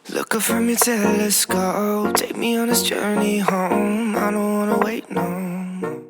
Look up from your telescope, take me on this journey home. I don't wanna wait no more.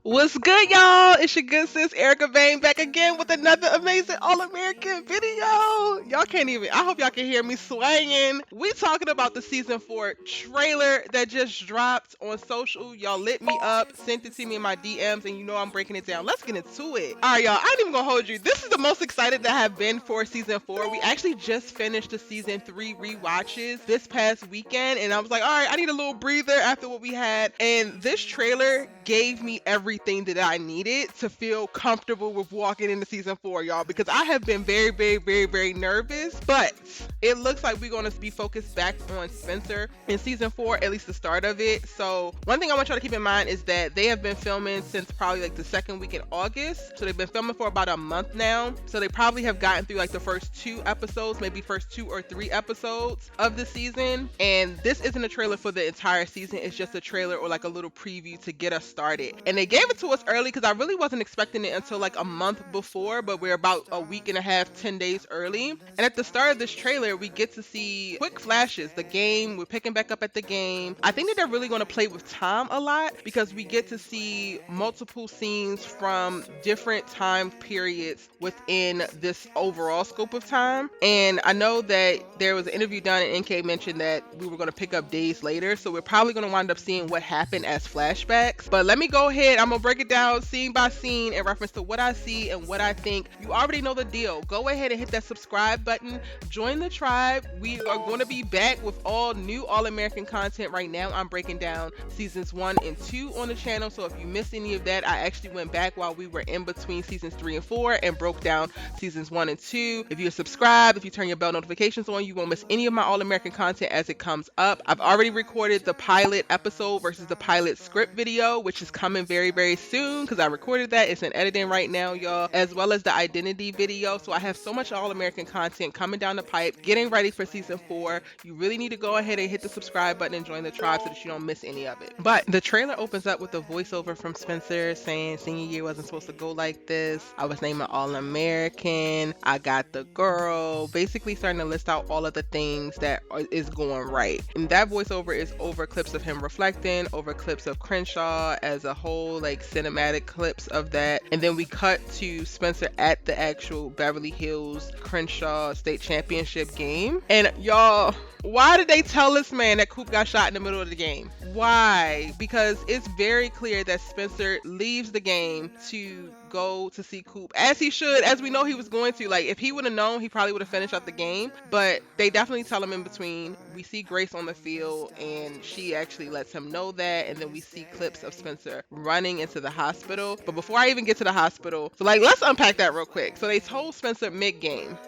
What's good, y'all? It's your good sis Erica Bain back again with another amazing All-American video. Y'all can't even, I hope y'all can hear me swaying. We talking about the season 4 trailer that just dropped on social. Y'all lit me up, sent it to me in my DMs, and you know I'm breaking it down. Let's get into it. All right, y'all, I ain't even gonna hold you. This is the most excited that I have been for season 4. We actually just finished the season 3 rewatches this past weekend, and I was like, all right, I need a little breather after what we had. And this trailer gave me everything that I needed to feel comfortable with walking into season 4, y'all, because I have been very nervous. But it looks like we're going to be focused back on Spencer in season 4, at least the start of it. So one thing I want y'all to keep in mind is that they have been filming since probably like the second week in August. So they've been filming for about a month now. So they probably have gotten through like the first 2 episodes, maybe first 2 or 3 episodes of the season. And this isn't a trailer for the entire season. It's just a trailer or like a little preview to get us started. And they gave it to us early because I really wasn't expecting it until like a month before, but we're about a week and a half, 10 days early. And at the start of this trailer, we get to see quick flashes. The game, we're picking back up at the game. I think that they're really going to play with time a lot because we get to see multiple scenes from different time periods within this overall scope of time. And I know that there was an interview done and NK mentioned that we were going to pick up days later. So we're probably going to wind up seeing what happened as flashbacks. But let me go ahead. I'm going to break it down scene by scene in reference to what I see and what I think. You already know the deal. Go ahead and hit that subscribe button. Join the tribe. We are going to be back with all new All-American content right now. I'm breaking down seasons 1 and 2 on the channel. So if you missed any of that, I actually went back while we were in between seasons 3 and 4 and broke down seasons 1 and 2. If you're subscribed, if you turn your bell notifications on, you won't miss any of my All-American content as it comes up. I've already recorded the pilot episode versus the pilot script video, which is coming very soon because I recorded that. It's in editing right now, y'all, as well as the identity video. So I have so much All-American content coming down the pipe, getting ready for season 4. You really need to go ahead and hit the subscribe button and join the tribe so that you don't miss any of it. But the trailer opens up with a voiceover from Spencer saying senior year wasn't supposed to go like this. I was named an All-American. I got the girl. Basically starting to list out all of the things that is going right. And that voiceover is over clips of him reflecting, over clips of Crenshaw as a whole, like cinematic clips of that. And then we cut to Spencer at the actual Beverly Hills Crenshaw State Championship game. And y'all, why did they tell this man that Coop got shot in the middle of the game? Why? Because it's very clear that Spencer leaves the game to go to see Coop, as he should, as we know he was going to. Like, if he would have known, he probably would have finished out the game. But they definitely tell him in between. We see Grace on the field, and she actually lets him know that. And then we see clips of Spencer running into the hospital. But before I even get to the hospital, so like, let's unpack that real quick. So they told Spencer mid-game.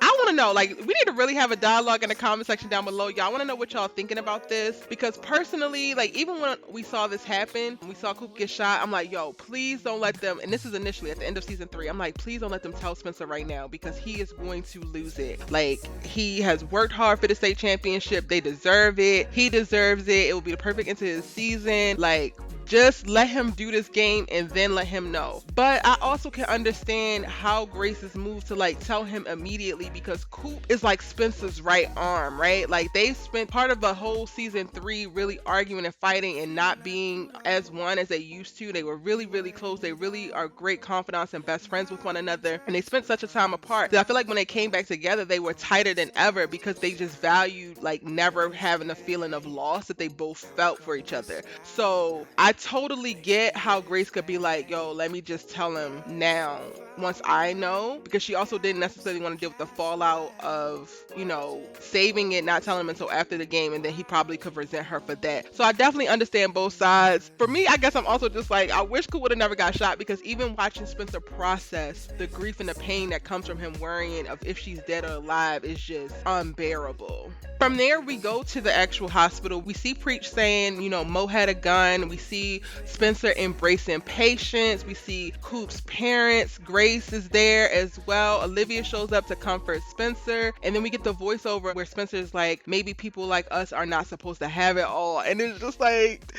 I want to know, like, we need to really have a dialogue in the comment section down below. Y'all want to know what y'all thinking about this? Because personally, like, even when we saw this happen, we saw Coop get shot, I'm like, yo, please don't let them, and this is initially at the end of season 3, I'm like, please don't let them tell Spencer right now because he is going to lose it. Like, he has worked hard for the state championship. They deserve it. He deserves it. It will be the perfect end to his season. Like, just let him do this game and then let him know. But I also can understand how Grace's move to like tell him immediately, because Coop is like Spencer's right arm, right? Like, they spent part of the whole season 3 really arguing and fighting and not being as one as they used to. They were really close. They really are great confidants and best friends with one another, and they spent such a time apart that I feel like when they came back together, they were tighter than ever because they just valued like never having a feeling of loss that they both felt for each other. So I totally get how Grace could be like, yo, let me just tell him now once I know, because she also didn't necessarily want to deal with the fallout of, you know, saving it, not telling him until after the game, and then he probably could resent her for that. So I definitely understand both sides. For me, I guess I'm also just like, I wish Coop would have never got shot, because even watching Spencer process the grief and the pain that comes from him worrying of if she's dead or alive is just unbearable. From there, we go to the actual hospital. We see Preach saying, you know, Mo had a gun. We see Spencer embracing patience. We see Coop's parents, Grace Grace is there as well. Olivia shows up to comfort Spencer. And then we get the voiceover where Spencer's like, maybe people like us are not supposed to have it all. And it's just like,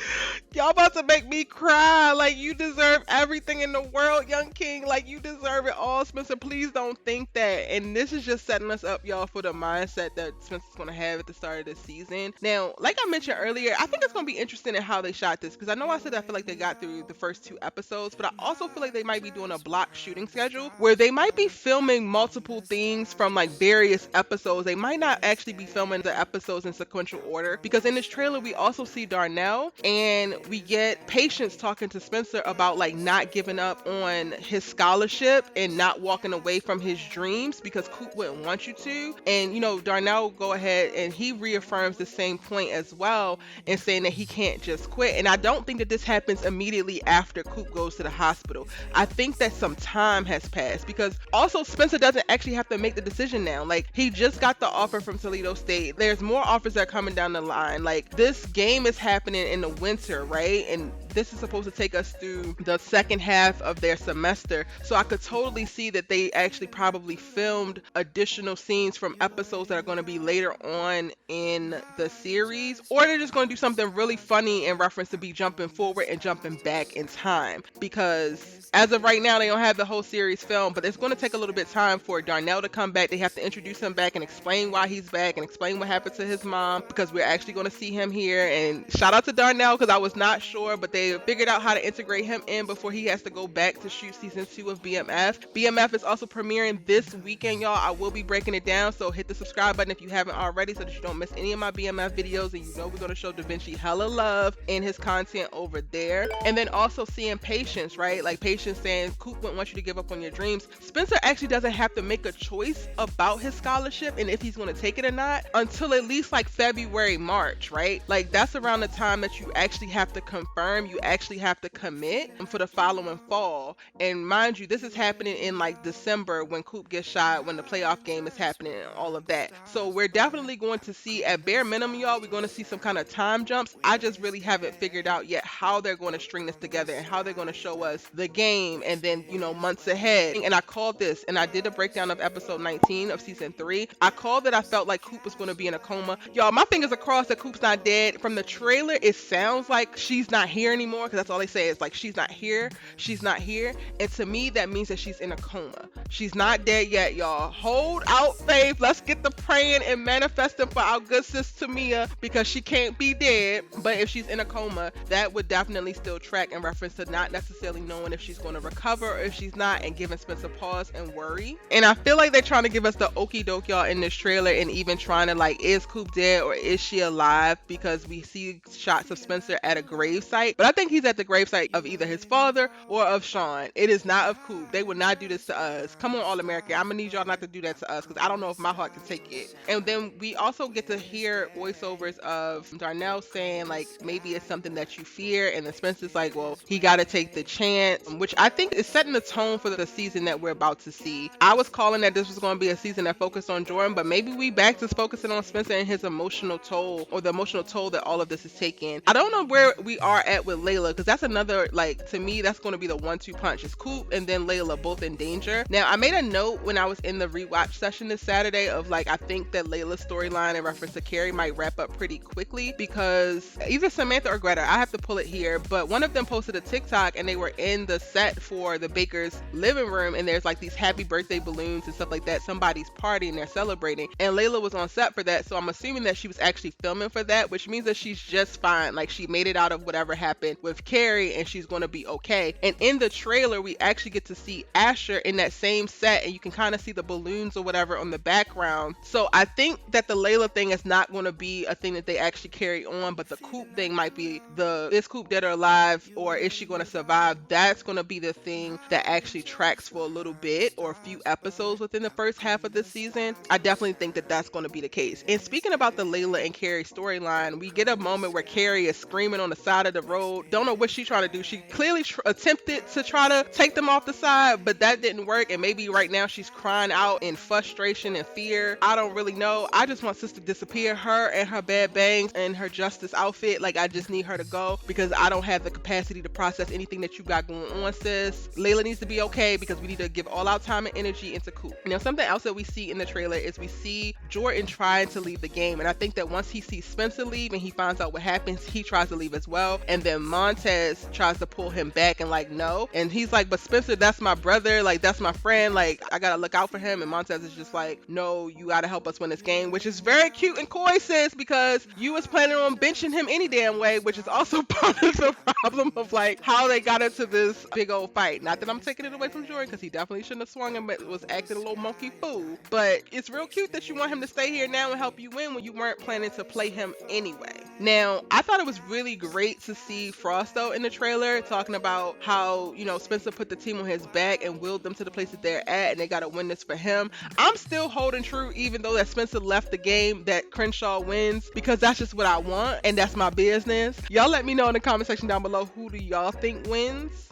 y'all about to make me cry. Like, you deserve everything in the world, young king. Like, you deserve it all, Spencer. Please don't think that. And this is just setting us up, y'all, for the mindset that Spencer's going to have at the start of this season. Now, like I mentioned earlier, I think it's going to be interesting in how they shot this, because I know I said I feel like they got through the first 2 episodes, but I also feel like they might be doing a block shooting schedule where they might be filming multiple things from like various episodes. They might not actually be filming the episodes in sequential order, because in this trailer we also see Darnell and we get Patience talking to Spencer about like not giving up on his scholarship and not walking away from his dreams because Coop wouldn't want you to. And you know, Darnell will go ahead and he reaffirms the same point as well and saying that he can't just quit. And I don't think that this happens immediately after Coop goes to the hospital. I think that some time has passed, because also Spencer doesn't actually have to make the decision now. Like, he just got the offer from Toledo State. There's more offers that are coming down the line. Like, this game is happening in the winter, right? And this is supposed to take us through the second half of their semester. So I could totally see that they actually probably filmed additional scenes from episodes that are going to be later on in the series, or they're just going to do something really funny in reference to be jumping forward and jumping back in time, because as of right now they don't have the whole series filmed, but it's going to take a little bit of time for Darnell to come back. They have to introduce him back and explain why he's back and explain what happened to his mom, because we're actually going to see him here. And shout out to Darnell, because I was not sure, but they figured out how to integrate him in before he has to go back to shoot season 2 of BMF. BMF is also premiering this weekend, y'all. I will be breaking it down, so hit the subscribe button if you haven't already so that you don't miss any of my BMF videos. And you know we're going to show Da Vinci hella love in his content over there. And then also seeing Patience, right? Like, Patience saying Coop wouldn't want you to give up on your dreams. Spencer actually doesn't have to make a choice about his scholarship and if he's going to take it or not until at least like February, March, right? Like, that's around the time that you actually have to confirm, you actually have to commit for the following fall. And mind you, this is happening in like December when Coop gets shot, when the playoff game is happening and all of that. So we're definitely going to see, at bare minimum, y'all, we're going to see some kind of time jumps. I just really haven't figured out yet how they're going to string this together and how they're going to show us the game and then, you know, months ahead. And I called this, and I did a breakdown of episode 19 of season 3. I called that I felt like Coop was going to be in a coma. Y'all, my fingers are crossed that Coop's not dead. From the trailer, it sounds like she's not here anymore, because that's all they say is like, she's not here, she's not here. And to me, that means that she's in a coma. She's not dead yet, y'all. Hold out faith. Let's get the praying and manifesting for our good sis Tamia, because she can't be dead. But if she's in a coma, that would definitely still track in reference to not necessarily knowing if she's going to recover or if she's not, and giving Spencer pause and worry. And I feel like they're trying to give us the okie doke, y'all, in this trailer, and even trying to like, is Coop dead or is she alive? Because we see shots of Spencer at a gravesite, but I think he's at the gravesite of either his father or of Sean. It is not of Coop. They would not do this to us. Come on, All American. I'm gonna need y'all not to do that to us, because I don't know if my heart can take it. And then we also get to hear voiceovers of Darnell saying like, maybe it's something that you fear, and then Spencer's like, well, he got to take the chance, which I think is setting the tone for the season that we're about to see. I was calling that this was going to be a season that focused on Jordan, but maybe we back to focusing on Spencer and his emotional toll, or the emotional toll that all of this is taking. I don't know where we are at with Layla, because that's another, like, to me, that's going to be the 1-2 punch. It's Coop and then Layla both in danger. Now, I made a note when I was in the rewatch session this Saturday of like, I think that Layla's storyline in reference to Carrie might wrap up pretty quickly, because either Samantha or Greta, I have to pull it here, but one of them posted a TikTok and they were in the set for the Baker's living room, and there's like these happy birthday balloons and stuff like that. Somebody's party and they're celebrating, and Layla was on set for that. So I'm assuming that she was actually filming for that, which means that she's just fine. Like, she made it out of whatever happened with Carrie and she's going to be okay. And in the trailer, we actually get to see Asher in that same set, and you can kind of see the balloons or whatever on the background. So I think that the Layla thing is not going to be a thing that they actually carry on, but the Coop thing might be the, is Coop dead or alive, or is she going to survive? That's going to be the thing that actually tracks for a little bit or a few episodes within the first half of this season. I definitely think that that's going to be the case. And speaking about the Layla and Carrie storyline, we get a moment where Carrie is screaming on the side of the road So don't know what she's trying to do. She clearly attempted to try to take them off the side, but that didn't work. And maybe right now she's crying out in frustration and fear. I don't really know. I just want sis to disappear. Her and her bad bangs and her justice outfit. Like, I just need her to go because I don't have the capacity to process anything that you got going on, sis. Layla needs to be okay because we need to give all our time and energy into Coop. Now, something else that we see in the trailer is we see Jordan trying to leave the game. And I think that once he sees Spencer leave and he finds out what happens, he tries to leave as well. And then Montez tries to pull him back and like, no. And he's like, but Spencer, that's my brother. Like, that's my friend. Like, I gotta look out for him. And Montez is just like, no, you gotta help us win this game, which is very cute and coy, sis, because you was planning on benching him any damn way, which is also part of the problem of like how they got into this big old fight. Not that I'm taking it away from Jordan, because he definitely shouldn't have swung him, but was acting a little monkey fool. But it's real cute that you want him to stay here now and help you win when you weren't planning to play him anyway. Now, I thought it was really great to see Frosto in the trailer talking about how, you know, Spencer put the team on his back and willed them to the place that they're at, and they got to win this for him. I'm still holding true, even though that Spencer left the game, that Crenshaw wins, because that's just what I want, and that's my business. Y'all let me know in the comment section down below, who do y'all think wins?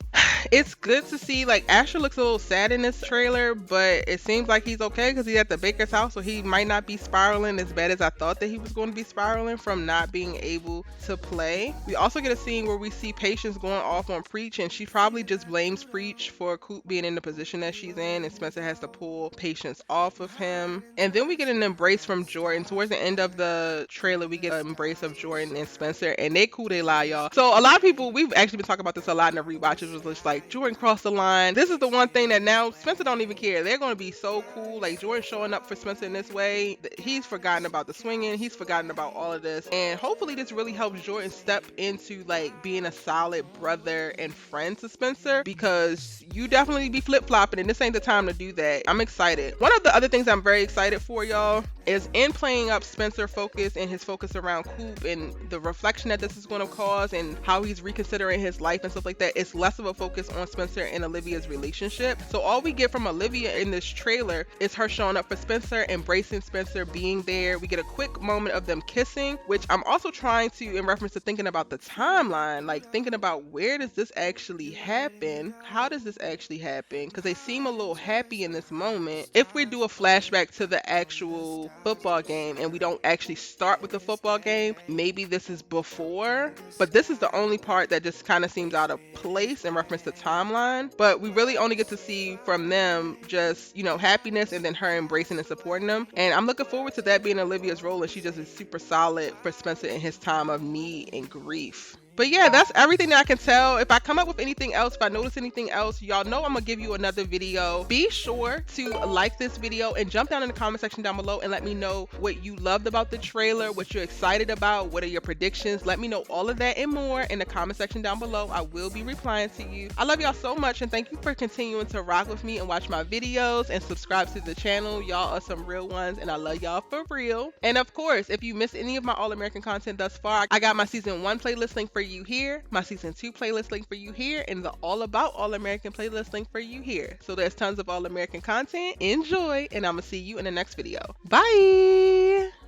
It's good to see, like, Asher looks a little sad in this trailer, but it seems like he's okay because he's at the Baker's house, so he might not be spiraling as bad as I thought that he was going to be spiraling from not being able to play. We also get a scene where we see Patience going off on Preach, and she probably just blames Preach for Coop being in the position that she's in, and Spencer has to pull Patience off of him. And then we get an embrace from Jordan. Towards the end of the trailer, we get an embrace of Jordan and Spencer, and they cool, they lie, y'all. So a lot of people, we've actually been talking about this a lot in the rewatches, was just like, Jordan crossed the line. This is the one thing that now Spencer don't even care. They're going to be so cool. Like, Jordan showing up for Spencer in this way. He's forgotten about the swinging. He's forgotten about all of this. And hopefully this really helps Jordan step into like being a solid brother and friend to Spencer, because you definitely be flip-flopping and this ain't the time to do that. I'm excited. One of the other things I'm very excited for, y'all, is in playing up Spencer focus and his focus around Coop and the reflection that this is going to cause and how he's reconsidering his life and stuff like that. It's less of a focus on Spencer and Olivia's relationship. So all we get from Olivia in this trailer is her showing up for Spencer, embracing Spencer, being there. We get a quick moment of them kissing, which I'm also trying to, in reference to thinking about the timeline, like thinking about where does this actually happen? How does this actually happen? Because they seem a little happy in this moment. If we do a flashback to the actual football game and we don't actually start with the football game, maybe this is before, but this is the only part that just kind of seems out of place in reference to timeline. But we really only get to see from them just, you know, happiness and then her embracing and supporting them. And I'm looking forward to that being Olivia's role, and she just is super solid for Spencer in his time of need and grief. But yeah, that's everything that I can tell. If I come up with anything else, if I notice anything else, y'all know I'm gonna give you another video. Be sure to like this video and jump down in the comment section down below and let me know what you loved about the trailer, what you're excited about, what are your predictions. Let me know all of that and more in the comment section down below. I will be replying to you. I love y'all so much, and thank you for continuing to rock with me and watch my videos and subscribe to the channel. Y'all are some real ones, and I love y'all for real. And of course, if you missed any of my All American content thus far, I got my season 1 playlist link for you here, my season 2 playlist link for you here, and the All About All American playlist link for you here. So there's tons of All American content. Enjoy, and I'm gonna see you in the next video. Bye.